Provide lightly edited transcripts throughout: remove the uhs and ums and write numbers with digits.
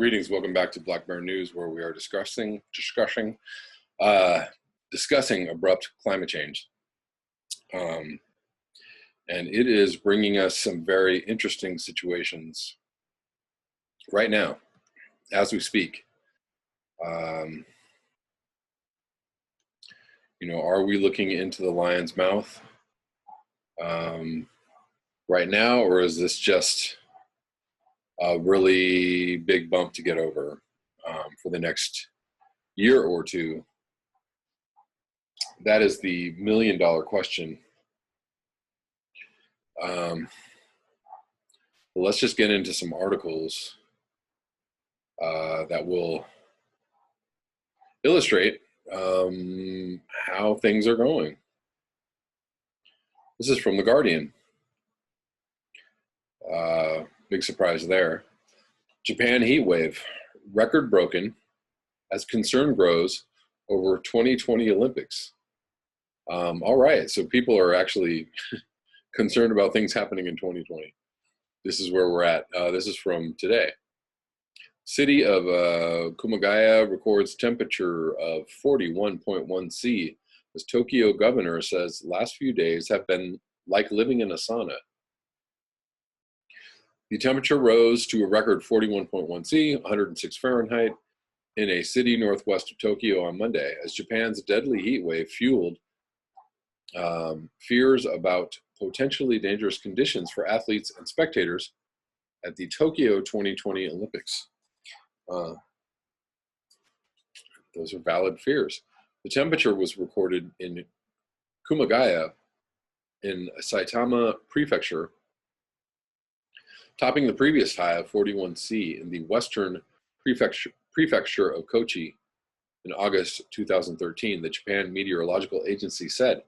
Greetings, welcome back to Black Bear News, where we are discussing abrupt climate change. And it is bringing us some very interesting situations right now, as we speak. Are we looking into the lion's mouth right now, or is this just a really big bump to get over for the next year or two? That is the million-dollar question. Let's just get into some articles that will illustrate how things are going. This is from The Guardian. Big surprise there. Japan heat wave, record broken as concern grows over 2020 Olympics. All right, so people are actually concerned about things happening in 2020. This is where we're at. This is from today. City of Kumagaya records temperature of 41.1 C as Tokyo governor says last few days have been like living in a sauna. The temperature rose to a record 41.1 C, 106 Fahrenheit, in a city northwest of Tokyo on Monday, as Japan's deadly heat wave fueled fears about potentially dangerous conditions for athletes and spectators at the Tokyo 2020 Olympics. Those are valid fears. The temperature was recorded in Kumagaya in Saitama Prefecture, topping the previous high of 41 C in the western prefecture of Kochi in August 2013, the Japan Meteorological Agency said.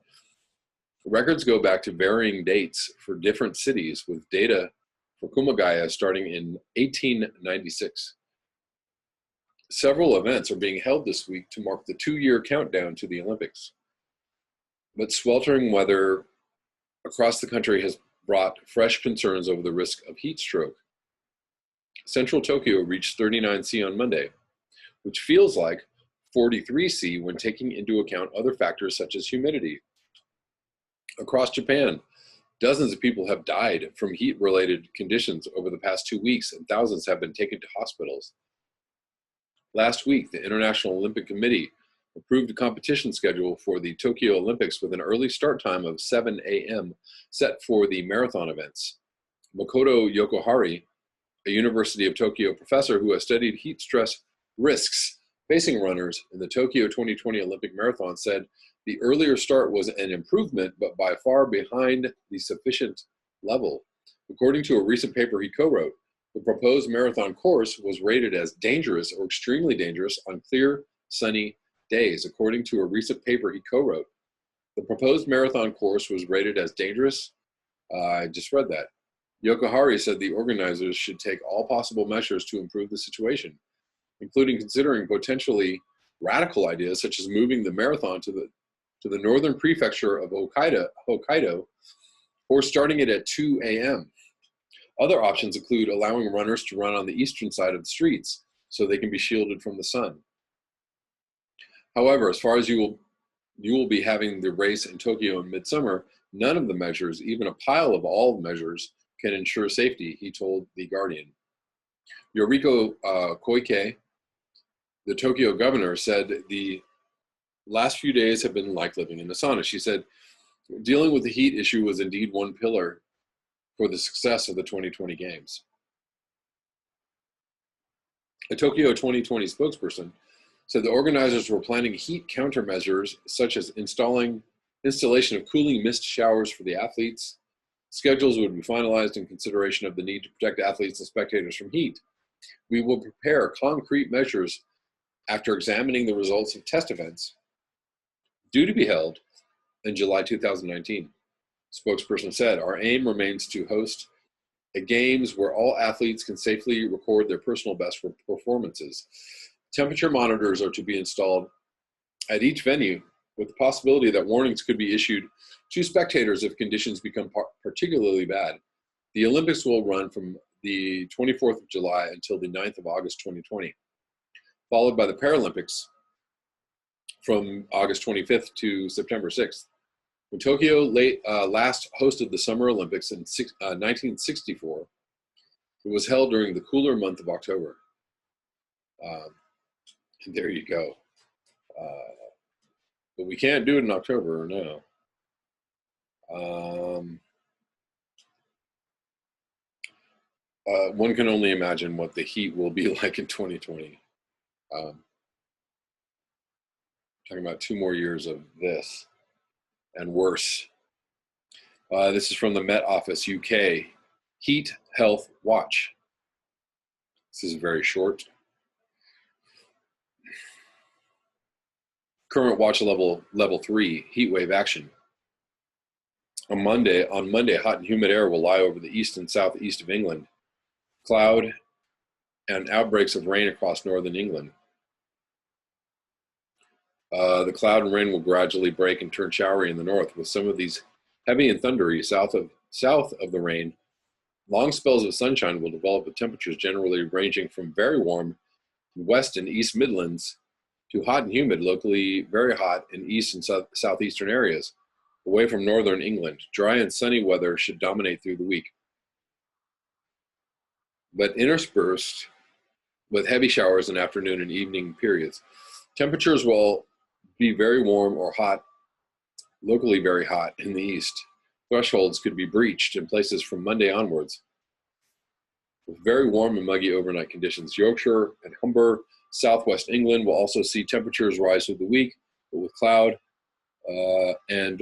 Records go back to varying dates for different cities, with data for Kumagaya starting in 1896. Several events are being held this week to mark the 2-year countdown to the Olympics. But sweltering weather across the country has brought fresh concerns over the risk of heat stroke. Central Tokyo reached 39 C on Monday, which feels like 43 C when taking into account other factors such as humidity. Across Japan, dozens of people have died from heat-related conditions over the past 2 weeks, and thousands have been taken to hospitals. Last week, the International Olympic Committee approved a competition schedule for the Tokyo Olympics with an early start time of 7 a.m. set for the marathon events. Makoto Yokohari, a University of Tokyo professor who has studied heat stress risks facing runners in the Tokyo 2020 Olympic Marathon, said the earlier start was an improvement, but by far behind the sufficient level. According to a recent paper he co-wrote, the proposed marathon course was rated as dangerous or extremely dangerous on clear, sunny days. According to a recent paper he co-wrote, the proposed marathon course was rated as dangerous. I just read that. Yokohari said the organizers should take all possible measures to improve the situation, including considering potentially radical ideas such as moving the marathon to the northern prefecture of Hokkaido, or starting it at 2 a.m. Other options include allowing runners to run on the eastern side of the streets so they can be shielded from the sun. However, as far as you will be having the race in Tokyo in midsummer, none of the measures, even a pile of all measures, can ensure safety, he told The Guardian. Yoriko Koike, the Tokyo governor, said the last few days have been like living in a sauna. She said, dealing with the heat issue was indeed one pillar for the success of the 2020 Games. A Tokyo 2020 spokesperson said the organizers were planning heat countermeasures such as installation of cooling mist showers for the athletes. Schedules would be finalized in consideration of the need to protect athletes and spectators from heat. We will prepare concrete measures after examining the results of test events due to be held in July 2019. Spokesperson said, our aim remains to host a games where all athletes can safely record their personal best performances. Temperature monitors are to be installed at each venue, with the possibility that warnings could be issued to spectators if conditions become particularly bad. The Olympics will run from the 24th of July until the 9th of August 2020, followed by the Paralympics from August 25th to September 6th. When Tokyo last hosted the Summer Olympics in 1964, it was held during the cooler month of October. And there you go. But we can't do it in October, no. One can only imagine what the heat will be like in 2020. Talking about 2 more years of this and worse. This is from the Met Office, UK. Heat Health Watch. This is very short. Current watch level 3, heat wave action. On Monday, hot and humid air will lie over the east and southeast of England. Cloud and outbreaks of rain across northern England. The cloud and rain will gradually break and turn showery in the north, with some of these heavy and thundery south of the rain. Long spells of sunshine will develop with temperatures generally ranging from very warm in west and east Midlands to hot and humid, locally very hot in east and southeastern areas, away from northern England. Dry and sunny weather should dominate through the week, but interspersed with heavy showers in afternoon and evening periods. Temperatures will be very warm or hot, locally very hot in the east. Thresholds could be breached in places from Monday onwards, with very warm and muggy overnight conditions. Yorkshire and Humber, southwest England will also see temperatures rise through the week, but with cloud and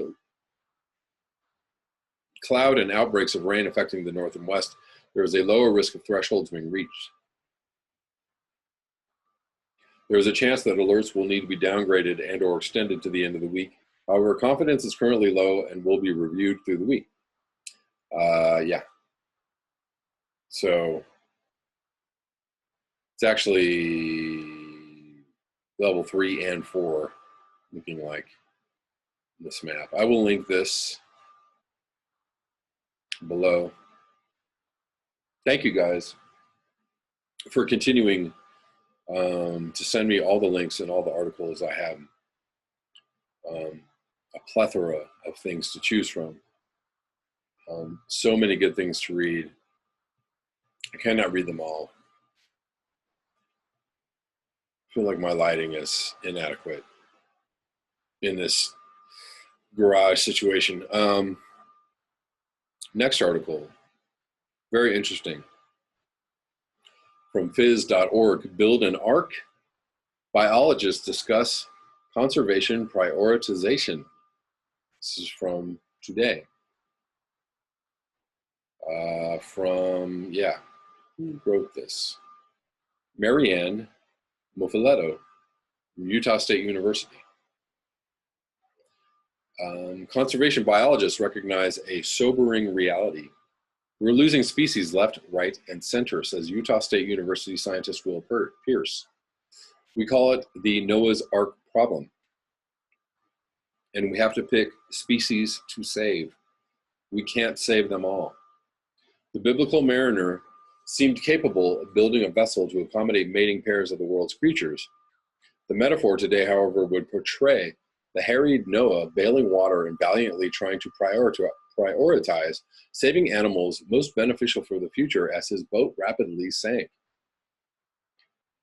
outbreaks of rain affecting the north and west, there is a lower risk of thresholds being reached. There is a chance that alerts will need to be downgraded and or extended to the end of the week. However, confidence is currently low and will be reviewed through the week. Yeah. So it's actually level 3 and 4 looking like this map. I will link this below. Thank you guys for continuing to send me all the links and all the articles. I have a plethora of things to choose from. So many good things to read. I cannot read them all. I feel like my lighting is inadequate in this garage situation. Next article, very interesting. From phys.org, build an ark. Biologists discuss conservation prioritization. This is from today. Who wrote this? Marianne Mofiletto from Utah State University. Conservation biologists recognize a sobering reality. We're losing species left, right, and center, says Utah State University scientist Will Pierce. We call it the Noah's Ark problem. And we have to pick species to save. We can't save them all. The biblical mariner seemed capable of building a vessel to accommodate mating pairs of the world's creatures. The metaphor today, however, would portray the harried Noah bailing water and valiantly trying to prioritize saving animals most beneficial for the future as his boat rapidly sank.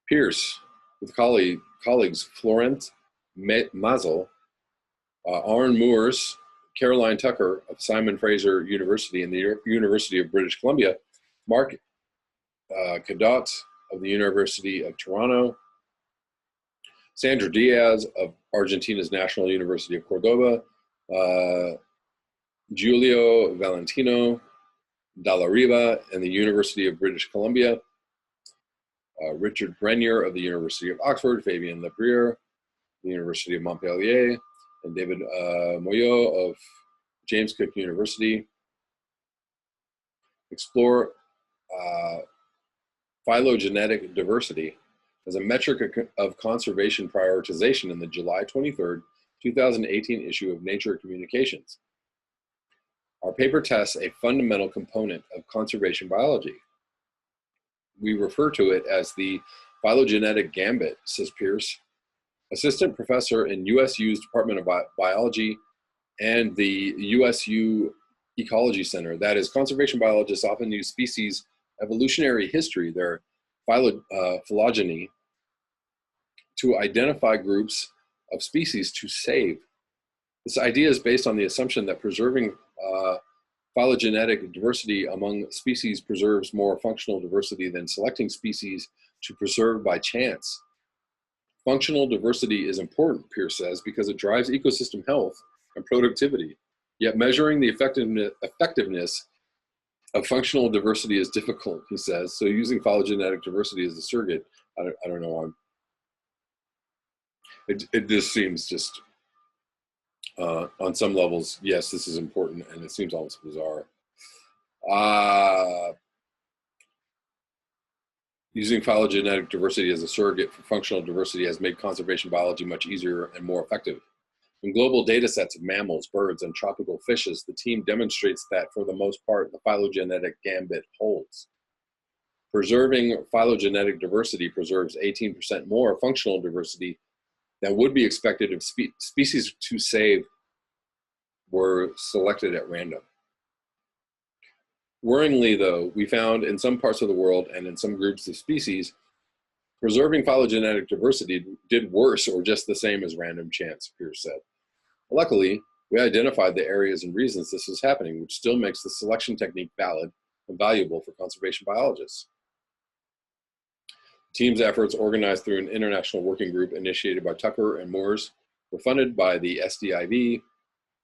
Pierce, with colleagues Florent Mazel, Aaron Moores, Caroline Tucker of Simon Fraser University and the University of British Columbia, Mark Cadot of the University of Toronto, Sandra Diaz of Argentina's National University of Cordoba, Giulio Valentino Dalla Riva and the University of British Columbia, Richard Grenier of the University of Oxford, Fabien Lebrier, the University of Montpellier, and David Moyo of James Cook University. Explore phylogenetic diversity as a metric of conservation prioritization in the July 23rd, 2018 issue of Nature Communications. Our paper tests a fundamental component of conservation biology, we refer to it as the phylogenetic gambit, says Pierce, assistant professor in USU's Department of Biology and the USU Ecology Center. That is, conservation biologists often use species evolutionary history, their phylogeny, to identify groups of species to save. This idea is based on the assumption that preserving phylogenetic diversity among species preserves more functional diversity than selecting species to preserve by chance. Functional diversity is important, Pierce says, because it drives ecosystem health and productivity. Yet measuring the effectiveness of functional diversity is difficult, he says. So using phylogenetic diversity as a surrogate, I don't know. It just seems just, on some levels, yes, this is important, and it seems almost bizarre. Using phylogenetic diversity as a surrogate for functional diversity has made conservation biology much easier and more effective. In global data sets of mammals, birds, and tropical fishes, the team demonstrates that, for the most part, the phylogenetic gambit holds. Preserving phylogenetic diversity preserves 18% more functional diversity than would be expected if species to save were selected at random. Worryingly, though, we found in some parts of the world and in some groups of species, preserving phylogenetic diversity did worse or just the same as random chance, Pierce said. Luckily, we identified the areas and reasons this is happening, which still makes the selection technique valid and valuable for conservation biologists. The team's efforts, organized through an international working group initiated by Tucker and Moores, were funded by the SDIV,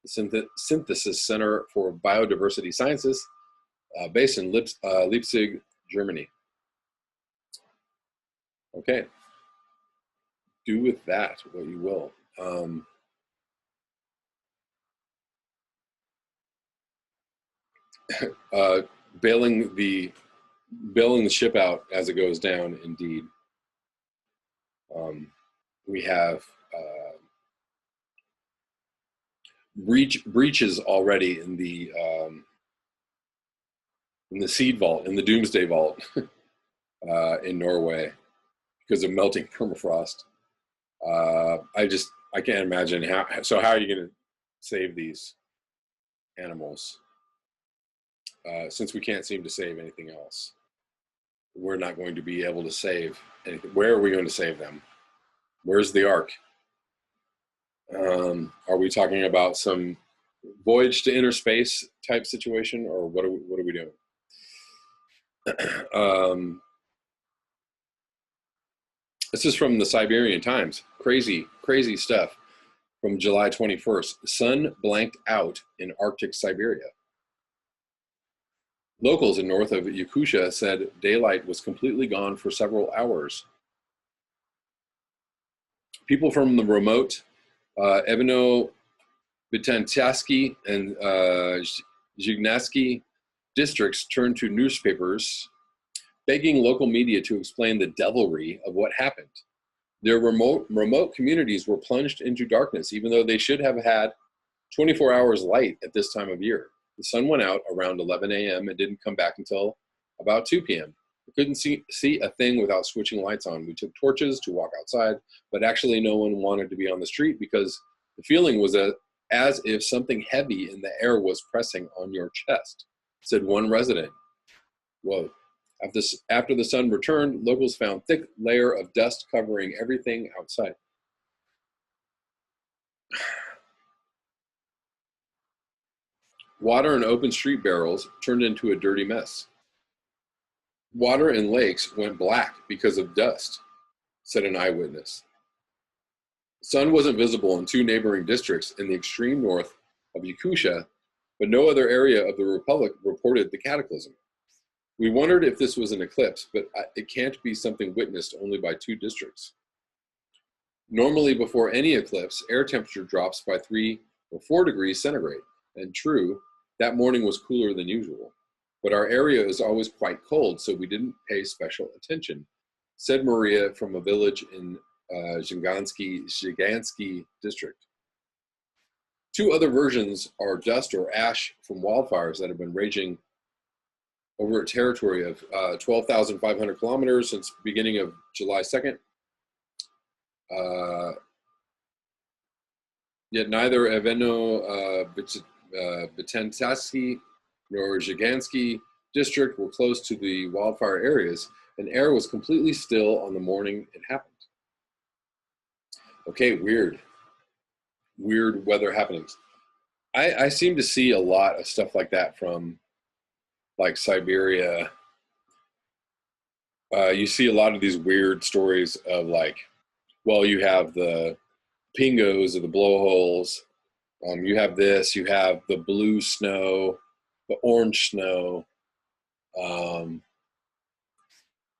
the Synthesis Center for Biodiversity Sciences, based in Leipzig, Germany. Okay, do with that what you will. Bailing the ship out as it goes down, indeed. We have breaches already in the seed vault, in the doomsday vault in Norway because of melting permafrost. I can't imagine how are you going to save these animals? Since we can't seem to save anything else, we're not going to be able to save anything. Where are we going to save them? Where's the Ark? Are we talking about some voyage to inner space type situation, or what are we doing? This is from the Siberian Times. Crazy stuff from July 21st. Sun blanked out in Arctic Siberia. Locals in north of Yakutia said daylight was completely gone for several hours. People from the remote Ivano-Bitantatsky and Zhignatsky districts turned to newspapers, begging local media to explain the devilry of what happened. Their remote communities were plunged into darkness, even though they should have had 24 hours light at this time of year. The sun went out around 11 a.m. and didn't come back until about 2 p.m. We couldn't see a thing without switching lights on. We took torches to walk outside, but actually no one wanted to be on the street because the feeling was as if something heavy in the air was pressing on your chest, said one resident. Whoa. After the sun returned, locals found thick layer of dust covering everything outside. Water in open street barrels turned into a dirty mess. Water in lakes went black because of dust, said an eyewitness. Sun wasn't visible in 2 neighboring districts in the extreme north of Yakutia, but no other area of the republic reported the cataclysm. We wondered if this was an eclipse, but it can't be something witnessed only by 2 districts. Normally, before any eclipse, air temperature drops by 3 or 4 degrees centigrade, and true, that morning was cooler than usual. But our area is always quite cold, so we didn't pay special attention, said Maria from a village in Zhigansky district. 2 other versions are dust or ash from wildfires that have been raging over a territory of 12,500 kilometers since beginning of July 2nd. Yet neither Aveno-Vitantaski nor Zhigansky district were close to the wildfire areas, and air was completely still on the morning it happened. Okay, weird weather happenings. I seem to see a lot of stuff like that from like Siberia. You see a lot of these weird stories of like, well, you have the pingos or the blowholes. You have this, you have the blue snow, the orange snow,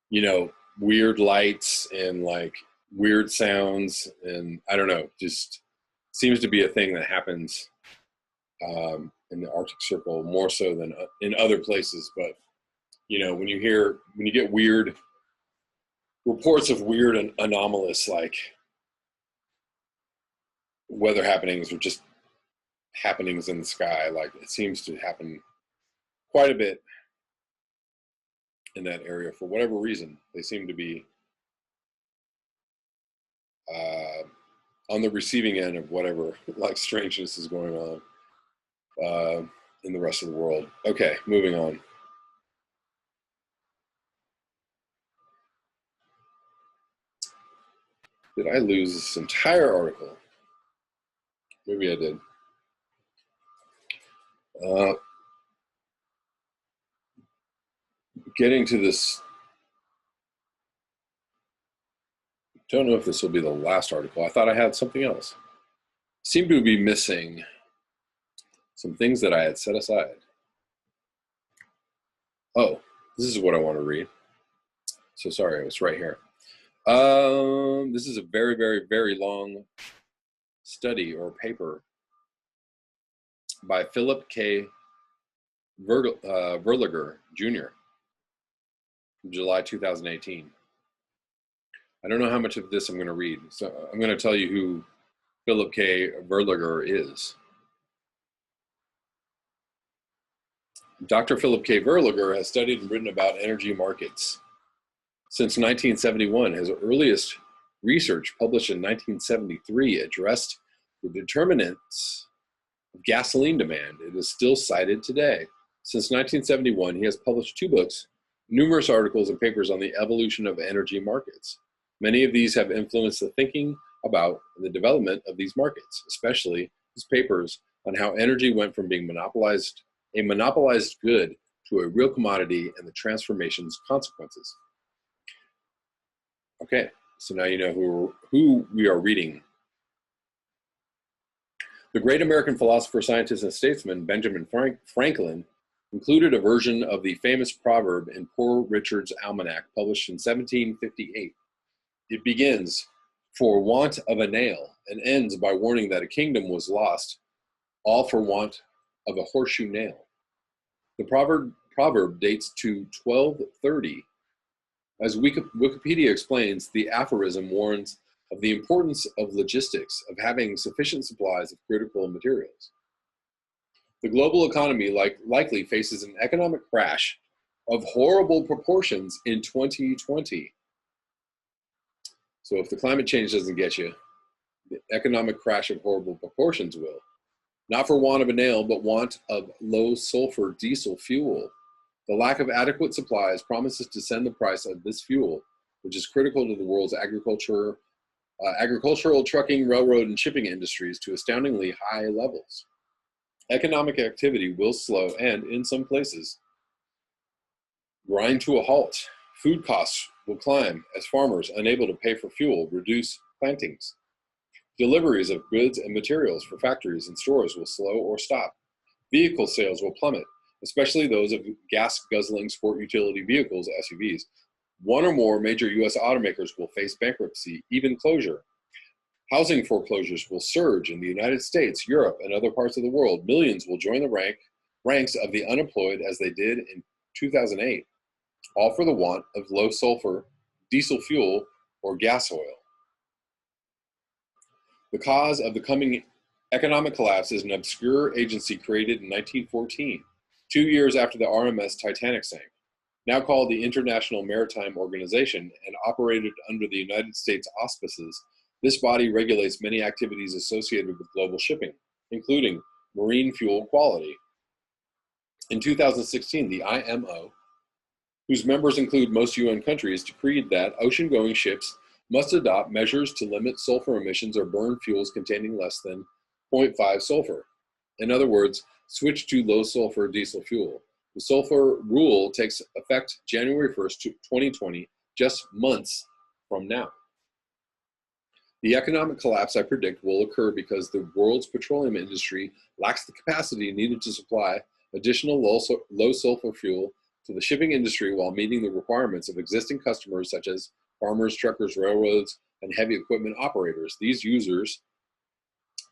you know, weird lights and like weird sounds. And I don't know, just seems to be a thing that happens in the Arctic Circle more so than in other places. But, you know, when you get weird reports of weird and anomalous like weather happenings or just happenings in the sky, like it seems to happen quite a bit in that area for whatever reason. They seem to be on the receiving end of whatever like strangeness is going on in the rest of the world. Okay, moving on. Did I lose this entire article? Maybe I did. Getting to this, don't know if this will be the last article. I thought I had something else. Seem to be missing some things that I had set aside. Oh, this is what I want to read. So sorry, it's right here. This is a very, very, very long study or paper by Philip K. Verliger, Jr. from July 2018. I don't know how much of this I'm going to read, so I'm going to tell you who Philip K. Verliger is. Dr. Philip K. Verliger has studied and written about energy markets since 1971. His earliest research, published in 1973, addressed the determinants of gasoline demand. It is still cited today. Since 1971, he has published 2 books, numerous articles and papers on the evolution of energy markets. Many of these have influenced the thinking about the development of these markets, especially his papers on how energy went from being a monopolized good to a real commodity and the transformation's consequences. Okay, so now you know who we are reading. The great American philosopher, scientist, and statesman Benjamin Franklin included a version of the famous proverb in Poor Richard's Almanac, published in 1758. It begins, "For want of a nail," and ends by warning that a kingdom was lost, all for want of a horseshoe nail. The proverb dates to 1230. As Wikipedia explains, the aphorism warns of the importance of logistics, of having sufficient supplies of critical materials. The global economy likely faces an economic crash of horrible proportions in 2020. So if the climate change doesn't get you, the economic crash of horrible proportions will. Not for want of a nail, but want of low sulfur diesel fuel. The lack of adequate supplies promises to send the price of this fuel, which is critical to the world's agricultural, trucking, railroad, and shipping industries, to astoundingly high levels. Economic activity will slow and, in some places, grind to a halt. Food costs will climb as farmers, unable to pay for fuel, reduce plantings. Deliveries of goods and materials for factories and stores will slow or stop. Vehicle sales will plummet, especially those of gas-guzzling sport utility vehicles, SUVs. One or more major U.S. automakers will face bankruptcy, even closure. Housing foreclosures will surge in the United States, Europe, and other parts of the world. Millions will join the ranks of the unemployed as they did in 2008, all for the want of low-sulfur diesel fuel or gas oil. The cause of the coming economic collapse is an obscure agency created in 1914, 2 years after the RMS Titanic sank. now called the International Maritime Organization and operated under the United States auspices. This body regulates many activities associated with global shipping, including marine fuel quality. In 2016, the IMO, whose members include most UN countries, decreed that ocean-going ships must adopt measures to limit sulfur emissions or burn fuels containing less than 0.5 sulfur. In other words, switch to low sulfur diesel fuel. The sulfur rule takes effect January 1st, 2020, just months from now. The economic collapse I predict will occur because the world's petroleum industry lacks the capacity needed to supply additional low sulfur fuel to the shipping industry while meeting the requirements of existing customers such as farmers, truckers, railroads, and heavy equipment operators. These users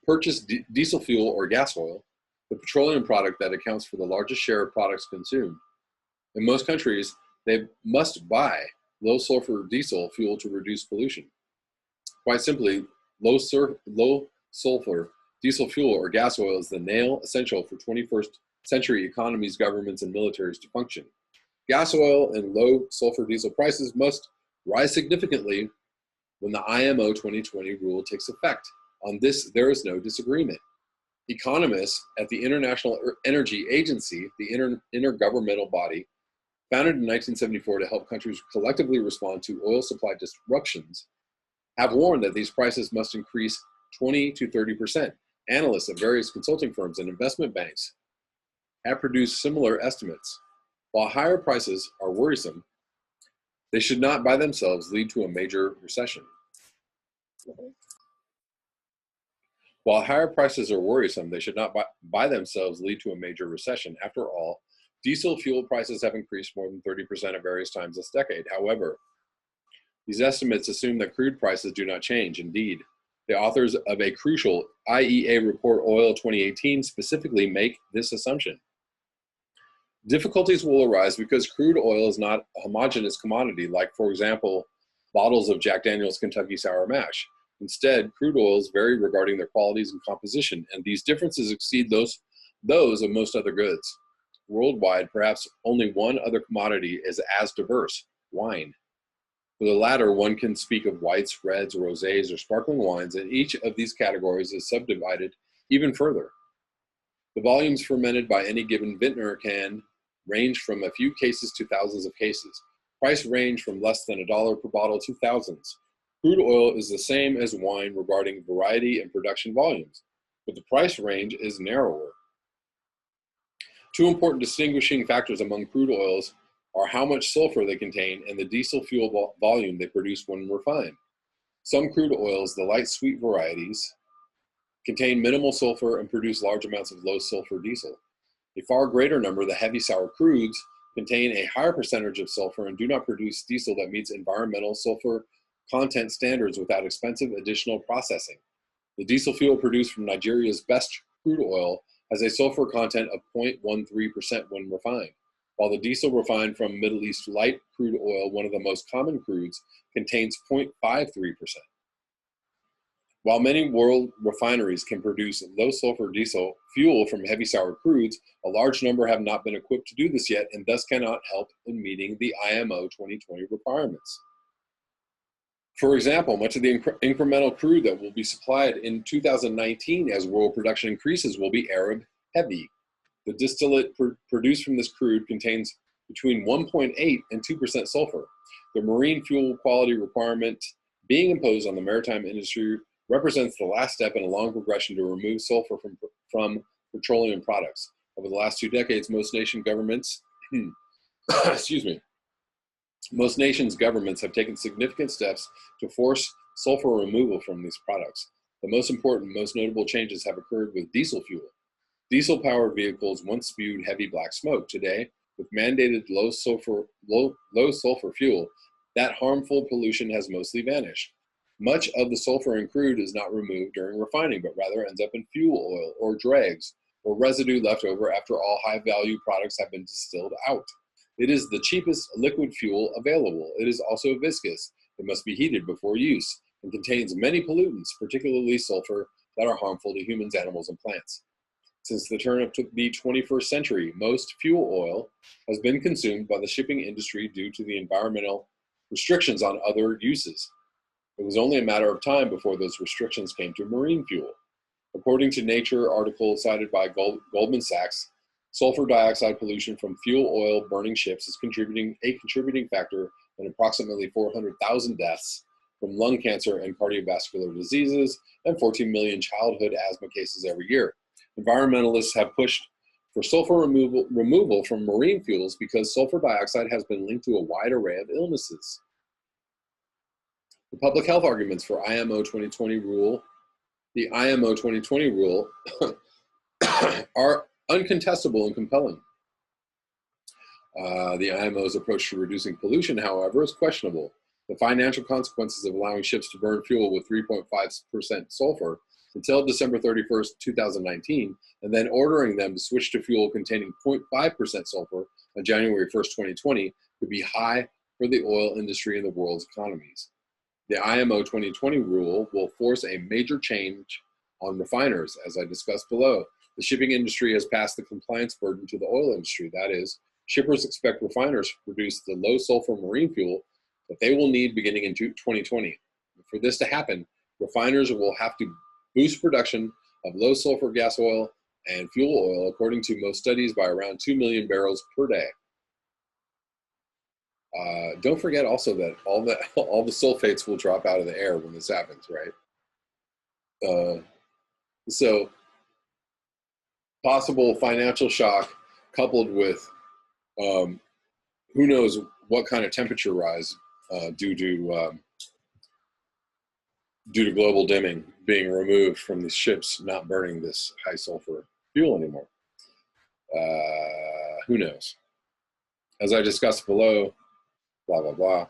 purchase diesel fuel or gas oil, the petroleum product that accounts for the largest share of products consumed. In most countries, they must buy low sulfur diesel fuel to reduce pollution. Quite simply, low sulfur diesel fuel or gas oil is the nail essential for 21st century economies, governments, and militaries to function. Gas oil and low sulfur diesel prices must rise significantly when the IMO 2020 rule takes effect. On this, there is no disagreement. Economists at the International Energy Agency, the intergovernmental body, founded in 1974 to help countries collectively respond to oil supply disruptions, have warned that these prices must increase 20 to 30%. Analysts of various consulting firms and investment banks have produced similar estimates. While higher prices are worrisome, they should not by themselves lead to a major recession. While higher prices are worrisome, they should not by themselves lead to a major recession. After all, diesel fuel prices have increased more than 30% at various times this decade. However, these estimates assume that crude prices do not change. Indeed, the authors of a crucial IEA report, Oil 2018, specifically make this assumption. Difficulties will arise because crude oil is not a homogeneous commodity, like, for example, bottles of Jack Daniel's Kentucky Sour Mash. Instead, crude oils vary regarding their qualities and composition, and these differences exceed those of most other goods. Worldwide, perhaps only one other commodity is as diverse: wine. For the latter, one can speak of whites, reds, rosés, or sparkling wines, and each of these categories is subdivided even further. The volumes fermented by any given vintner can range from a few cases to thousands of cases. Price range from less than $1 per bottle to thousands. Crude oil is the same as wine regarding variety and production volumes, but the price range is narrower. Two important distinguishing factors among crude oils are how much sulfur they contain and the diesel fuel volume they produce when refined. Some crude oils, the light sweet varieties, contain minimal sulfur and produce large amounts of low sulfur diesel. A far greater number, the heavy sour crudes, contain a higher percentage of sulfur and do not produce diesel that meets environmental sulfur content standards without expensive additional processing. The diesel fuel produced from Nigeria's best crude oil has a sulfur content of 0.13% when refined, while the diesel refined from Middle East light crude oil, one of the most common crudes, contains 0.53%. While many world refineries can produce low sulfur diesel fuel from heavy sour crudes, a large number have not been equipped to do this yet and thus cannot help in meeting the IMO 2020 requirements. For example, much of the incremental crude that will be supplied in 2019 as world production increases will be Arab heavy. The distillate produced from this crude contains between 1.8 and 2% sulfur. The marine fuel quality requirement being imposed on the maritime industry represents the last step in a long progression to remove sulfur from petroleum products. Over the last 2 decades, most nation governments, most nations' governments have taken significant steps to force sulfur removal from these products. The most important, most notable changes have occurred with diesel fuel. Diesel-powered vehicles once spewed heavy black smoke. Today, with mandated low sulfur fuel, that harmful pollution has mostly vanished. Much of the sulfur in crude is not removed during refining, but rather ends up in fuel oil or dregs or residue left over after all high-value products have been distilled out. It is the cheapest liquid fuel available. It is also viscous. It must be heated before use and contains many pollutants, particularly sulfur, that are harmful to humans, animals, and plants. Since the turn of the 21st century, most fuel oil has been consumed by the shipping industry due to the environmental restrictions on other uses. It was only a matter of time before those restrictions came to marine fuel. According to Nature article cited by Goldman Sachs, sulfur dioxide pollution from fuel oil burning ships is a contributing factor in approximately 400,000 deaths from lung cancer and cardiovascular diseases and 14 million childhood asthma cases every year. Environmentalists have pushed for sulfur removal from marine fuels because sulfur dioxide has been linked to a wide array of illnesses. The public health arguments for the IMO 2020 rule are uncontestable and compelling. The IMO's approach to reducing pollution, however, is questionable. The financial consequences of allowing ships to burn fuel with 3.5% sulfur until December 31st, 2019, and then ordering them to switch to fuel containing 0.5% sulfur on January 1st, 2020, could be high for the oil industry and the world's economies. The IMO 2020 rule will force a major change on refiners, as I discussed below. The shipping industry has passed the compliance burden to the oil industry. That is, shippers expect refiners to produce the low sulfur marine fuel that they will need beginning in 2020. For this to happen, refiners will have to boost production of low sulfur gas oil and fuel oil, according to most studies, by around 2 million barrels per day. Don't forget also that all the sulfates will drop out of the air when this happens, right? So possible financial shock coupled with who knows what kind of temperature rise due to global dimming being removed from these ships not burning this high sulfur fuel anymore. Who knows? As I discussed below, blah, blah, blah.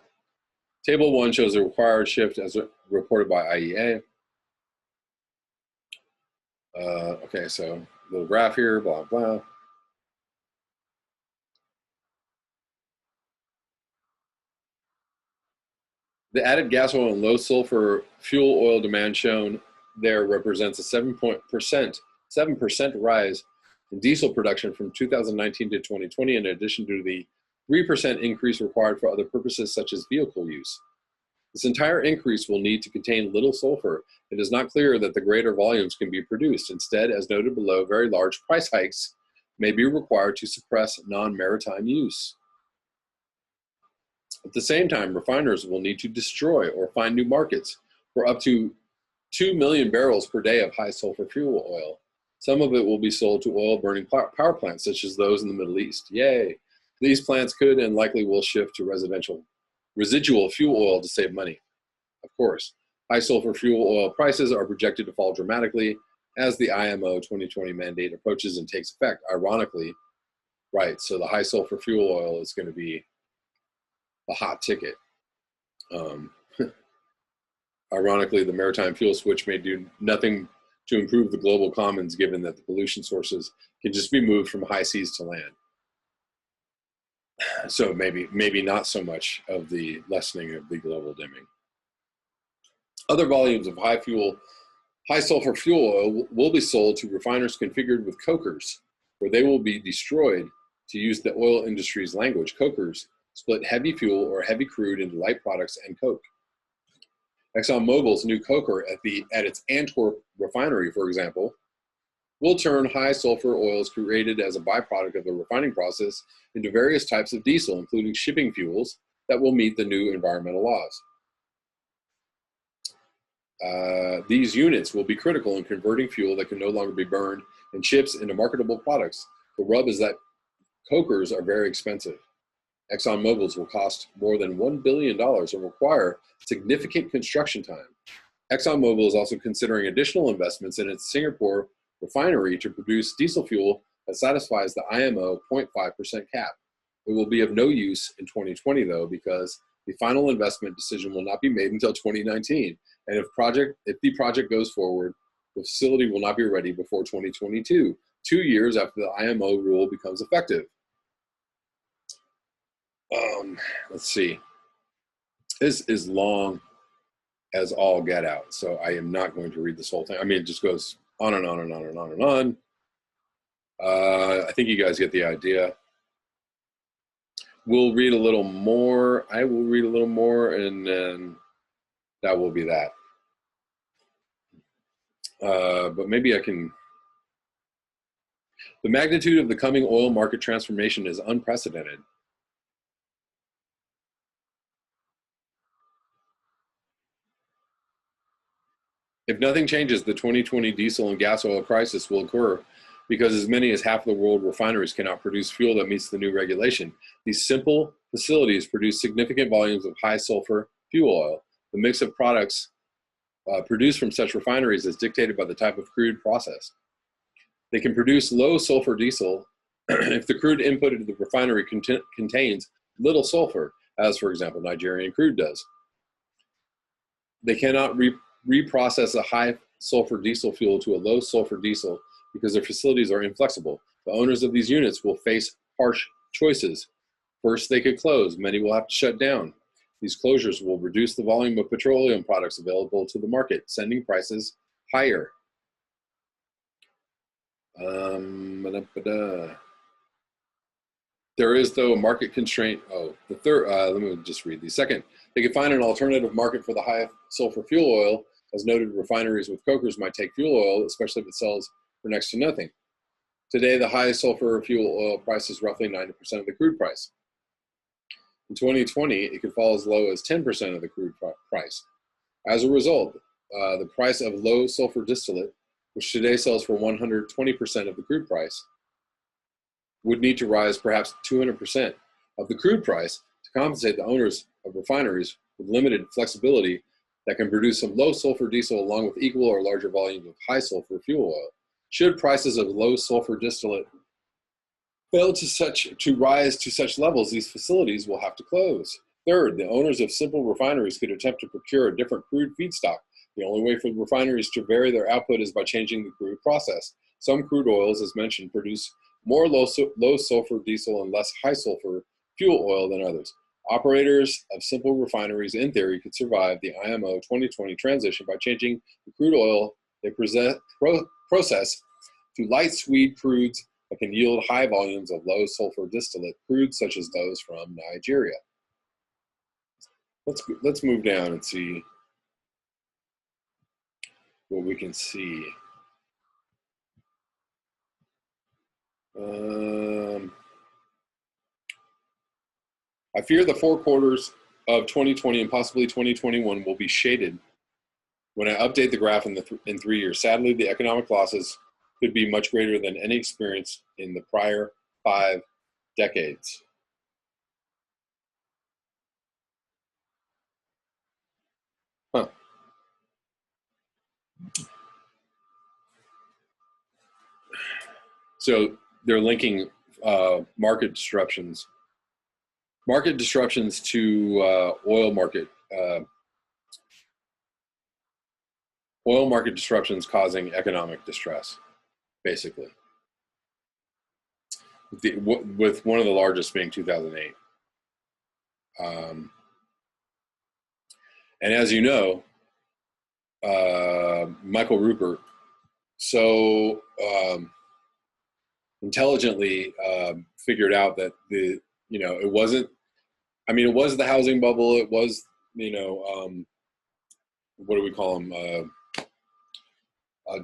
Table 1 shows the required shift as reported by IEA. Okay, so little graph here, blah, blah. The added gas oil and low sulfur fuel oil demand shown there represents a 7% rise in diesel production from 2019 to 2020, in addition to the 3% increase required for other purposes such as vehicle use. This entire increase will need to contain little sulfur. It is not clear that the greater volumes can be produced. Instead, as noted below, very large price hikes may be required to suppress non-maritime use. At the same time, refiners will need to destroy or find new markets for up to 2 million barrels per day of high sulfur fuel oil. Some of it will be sold to oil-burning power plants, such as those in the Middle East. Yay! These plants could and likely will shift to residual fuel oil to save money. Of course, high sulfur fuel oil prices are projected to fall dramatically as the IMO 2020 mandate approaches and takes effect. Ironically, right, so the high sulfur fuel oil is going to be the hot ticket. Ironically, the maritime fuel switch may do nothing to improve the global commons, given that the pollution sources can just be moved from high seas to land. So maybe not so much of the lessening of the global dimming. Other volumes of high sulfur fuel oil will be sold to refiners configured with cokers, where they will be destroyed. To use the oil industry's language, cokers split heavy fuel or heavy crude into light products and coke. ExxonMobil's new coker at its Antwerp refinery, for example, will turn high sulfur oils created as a byproduct of the refining process into various types of diesel, including shipping fuels that will meet the new environmental laws. These units will be critical in converting fuel that can no longer be burned in ships into marketable products. The rub is that cokers are very expensive. ExxonMobil's will cost more than $1 billion and require significant construction time. ExxonMobil is also considering additional investments in its Singapore refinery to produce diesel fuel that satisfies the IMO 0.5% cap. It will be of no use in 2020, though, because the final investment decision will not be made until 2019. And if the project goes forward, the facility will not be ready before 2022, 2 years after the IMO rule becomes effective. Let's see. This is long as all get out, so I am not going to read this whole thing. I mean, it just goes on and on and on and on and on. I think you guys get the idea. We'll read a little more. I will read a little more, and then that will be that. But maybe I can. The magnitude of the coming oil market transformation is unprecedented. If nothing changes, the 2020 diesel and gas oil crisis will occur because as many as half of the world refineries cannot produce fuel that meets the new regulation. These simple facilities produce significant volumes of high sulfur fuel oil. The mix of products produced from such refineries is dictated by the type of crude processed. They can produce low sulfur diesel if the crude input into the refinery contains little sulfur, as for example Nigerian crude does. They cannot reprocess a high sulfur diesel fuel to a low sulfur diesel because their facilities are inflexible. The owners of these units will face harsh choices. First, they could close. Many will have to shut down. These closures will reduce the volume of petroleum products available to the market, sending prices higher. There is, though, a market constraint. The third, let me just read the second. They could find an alternative market for the high sulfur fuel oil. As noted, refineries with cokers might take fuel oil, especially if it sells for next to nothing. Today, the high sulfur fuel oil price is roughly 90% of the crude price. In 2020, it could fall as low as 10% of the crude price. As a result, the price of low sulfur distillate, which today sells for 120% of the crude price, would need to rise perhaps 200% of the crude price to compensate the owners of refineries with limited flexibility that can produce some low sulfur diesel along with equal or larger volumes of high sulfur fuel oil. Should prices of low sulfur distillate fail to rise to such levels, these facilities will have to close. Third, the owners of simple refineries could attempt to procure a different crude feedstock. The only way for the refineries to vary their output is by changing the crude process. Some crude oils, as mentioned, produce more low sulfur diesel and less high sulfur fuel oil than others. Operators of simple refineries, in theory, could survive the IMO 2020 transition by changing the crude oil they process to light sweet crudes that can yield high volumes of low sulfur distillate crudes such as those from Nigeria. Let's move down and see what we can see. I fear the 4 quarters of 2020 and possibly 2021 will be shaded when I update the graph in 3 years. Sadly, the economic losses could be much greater than any experience in the prior 5 decades. Huh. So they're linking market disruptions to oil market disruptions causing economic distress, basically. With one of the largest being 2008. And as you know, Michael Rupert so intelligently figured out that it wasn't. I mean, it was the housing bubble. It was what do we call them?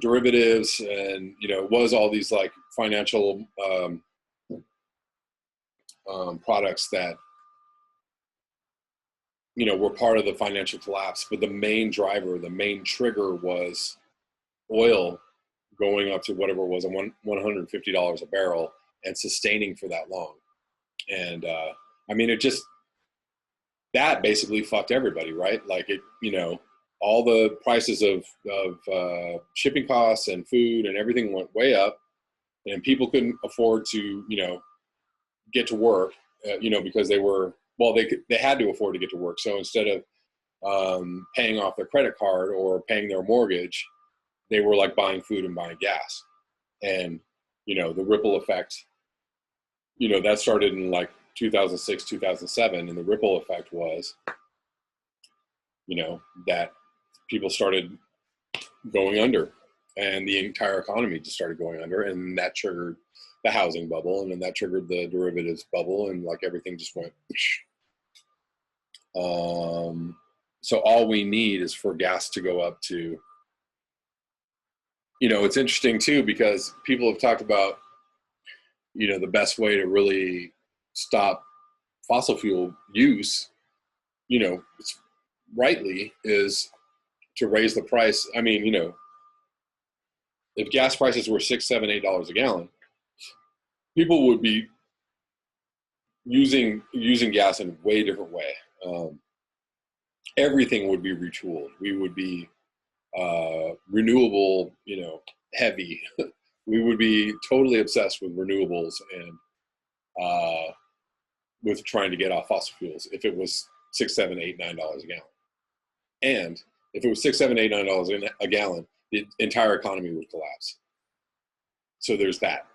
Derivatives, and it was all these like financial products that were part of the financial collapse. But the main driver, the main trigger, was oil going up to whatever it was, $150 a barrel, and sustaining for that long. And I mean, that basically fucked everybody, right? Like all the prices of shipping costs and food and everything went way up, and people couldn't afford to get to work, because they had to afford to get to work. So instead of paying off their credit card or paying their mortgage, they were like buying food and buying gas. And the ripple effect, that started in like 2006, 2007, and the ripple effect was that people started going under, and the entire economy just started going under, and that triggered the housing bubble, and then that triggered the derivatives bubble, and like everything just went. So all we need is for gas to go up to, it's interesting too, because people have talked about, the best way to really stop fossil fuel use, rightly, is to raise the price. I mean, if gas prices were $6, $7, $8 a gallon, people would be using gas in a way different way. Everything would be retooled. We would be renewable, heavy. We would be totally obsessed with renewables and with trying to get off fossil fuels if it was $6, $7, $8, $9 a gallon. And if it was $6, $7, $8, $9 a gallon, the entire economy would collapse. So there's that.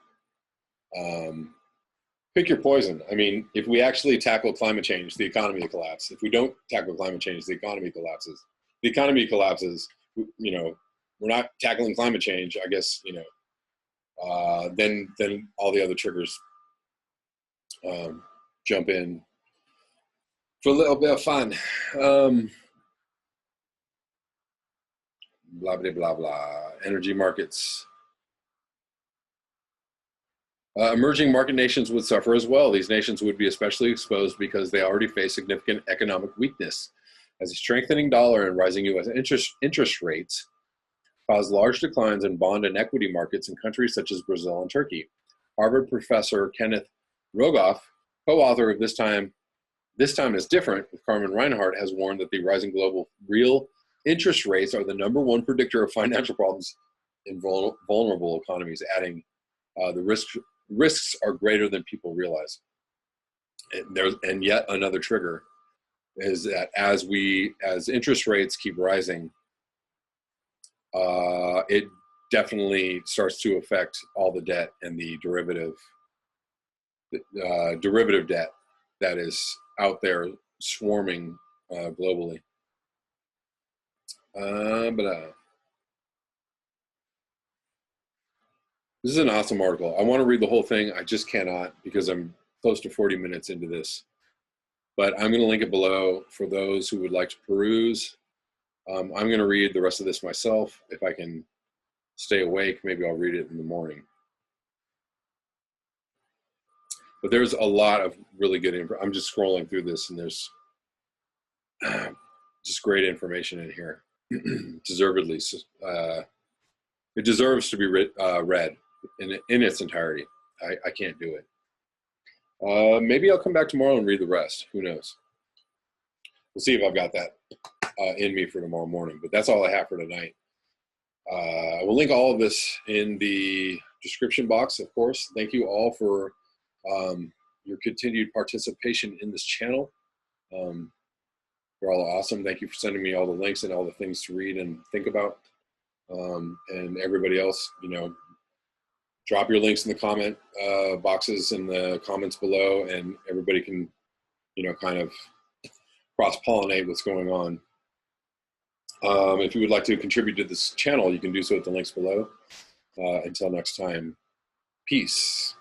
Pick your poison. I mean, if we actually tackle climate change, the economy will collapse. If we don't tackle climate change, the economy collapses. The economy collapses, we're not tackling climate change, I guess, then all the other triggers jump in for a little bit of fun. Blah, blah, blah, blah. Energy markets. Emerging market nations would suffer as well. These nations would be especially exposed because they already face significant economic weakness, as a strengthening dollar and rising U.S. interest rates cause large declines in bond and equity markets in countries such as Brazil and Turkey. Harvard professor Kenneth Rogoff, co-author of This Time is Different with Carmen Reinhart, has warned that the rising global real interest rates are the number one predictor of financial problems in vulnerable economies, adding the risks are greater than people realize. And yet another trigger is that as interest rates keep rising, it definitely starts to affect all the debt and the derivative debt that is out there swarming globally. This is an awesome article. I want to read the whole thing. I just cannot because I'm close to 40 minutes into this. But I'm going to link it below for those who would like to peruse. I'm going to read the rest of this myself. If I can stay awake, maybe I'll read it in the morning. But there's a lot of really good info. I'm just scrolling through this, and there's just great information in here. Deservedly. It deserves to be read in its entirety. I can't do it. Maybe I'll come back tomorrow and read the rest. Who knows? We'll see if I've got that in me for tomorrow morning. But that's all I have for tonight. I will link all of this in the description box, of course. Thank you all for your continued participation in this channel. You're all awesome. Thank you for sending me all the links and all the things to read and think about. And everybody else, drop your links in the comment boxes in the comments below, and everybody can, kind of cross-pollinate what's going on. If you would like to contribute to this channel, you can do so at the links below. Until next time, peace.